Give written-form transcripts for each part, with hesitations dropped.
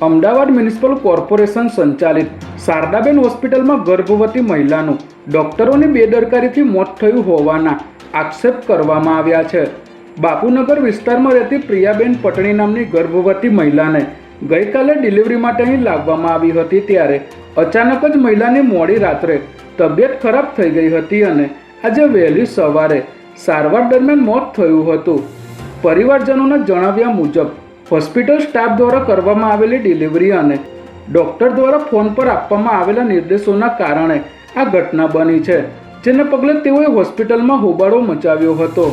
Ahmedabad municipal corporation સંચાલિત શારદાબેન હોસ્પિટલમાં ગર્ભવતી મહિલાનું ડોક્ટરોની બેદરકારીથી મોત થયું હોવાના આક્ષેપ કરવામાં આવ્યા છે। બાપુનગર વિસ્તારમાં રહેતી પ્રિયાબેન પટણી નામની ગર્ભવતી મહિલાને ગઈકાલે ડિલિવરી માટે અહીં લાવવામાં આવી હતી, ત્યારે અચાનક જ મહિલાની મોડી રાત્રે તબિયત ખરાબ થઈ ગઈ હતી અને આજે વહેલી સવારે સારવાર દરમિયાન મોત થયું હતું। પરિવારજનોના જણાવ્યા મુજબ હોસ્પિટલ સ્ટાફ દ્વારા કરવામાં આવેલી ડિલિવરી અને ડૉક્ટર દ્વારા ફોન પર આપવામાં આવેલા નિર્દેશોના કારણે આ ઘટના બની છે, જેને પગલે તેઓએ હોસ્પિટલમાં હોબાળો મચાવ્યો હતો।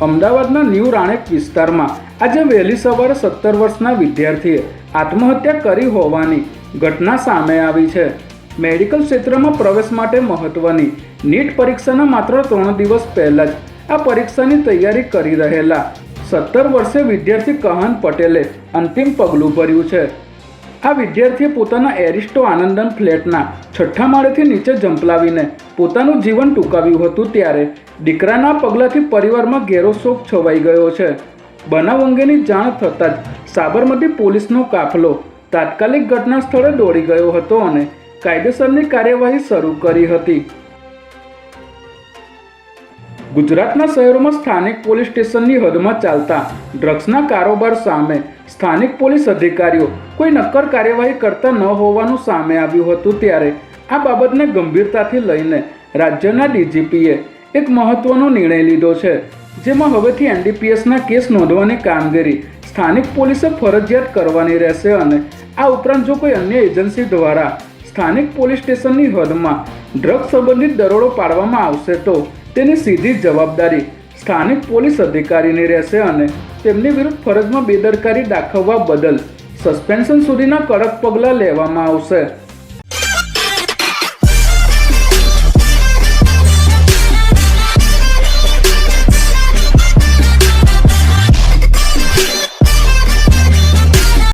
અમદાવાદના ન્યૂ રાણેક વિસ્તારમાં આજે વહેલી સવારે 17 વર્ષના વિદ્યાર્થીએ આત્મહત્યા કરી હોવાની ઘટના સામે આવી છે। મેડિકલ ક્ષેત્રમાં પ્રવેશ માટે મહત્વની નીટ પરીક્ષાના માત્ર 3 દિવસ પહેલાં જ આ પરીક્ષાની તૈયારી કરી રહેલા 17 વર્ષીય વિદ્યાર્થી કહાન પટેલે અંતિમ પગલું ભર્યું છે। આ વિદ્યાર્થીએ પોતાના એરિસ્ટો આનંદન ફ્લેટના 6થા માળેથી નીચે ઝંપલાવીને પોતાનું જીવન ટૂંકાવ્યું હતું, ત્યારે દીકરાના પગલાંથી પરિવારમાં ઘેરો શોક છવાઈ ગયો છે। બનાવ અંગેની જાણ થતાં જ સાબરમતી પોલીસનો કાફલો તાત્કાલિક ઘટના સ્થળે દોડી ગયો હતો અને કાયદેસરની કાર્યવાહી શરૂ કરી હતી। ગુજરાતના શહેરોમાં સ્થાનિક પોલીસ સ્ટેશનની હદમાં ચાલતા ડ્રગ્સના કારોબાર સામે સ્થાનિક પોલીસ અધિકારીઓ કોઈ નક્કર કાર્યવાહી કરતા ન હોવાનું સામે આવ્યું હતું, ત્યારે આ બાબતને ગંભીરતાથી લઈને રાજ્યના ડીજીપીએ એક મહત્વનો નિર્ણય લીધો છે, જેમાં હવેથી એનડીપીએસના કેસ નોંધવાની કામગીરી સ્થાનિક પોલીસે ફરજિયાત કરવાની રહેશે અને આ ઉપરાંત જો કોઈ અન્ય એજન્સી દ્વારા સ્થાનિક પોલીસ સ્ટેશનની હદમાં ડ્રગ્સ સંબંધિત દરોડો પાડવામાં આવશે તો તેની સીધી જવાબદારી સ્થાનિક પોલીસ અધિકારીની રહેશે અને તેમની વિરુદ્ધ ફરજમાં બેદરકારી દાખવવા બદલ સસ્પેન્શન સુધીના કડક પગલાં લેવામાં આવશે।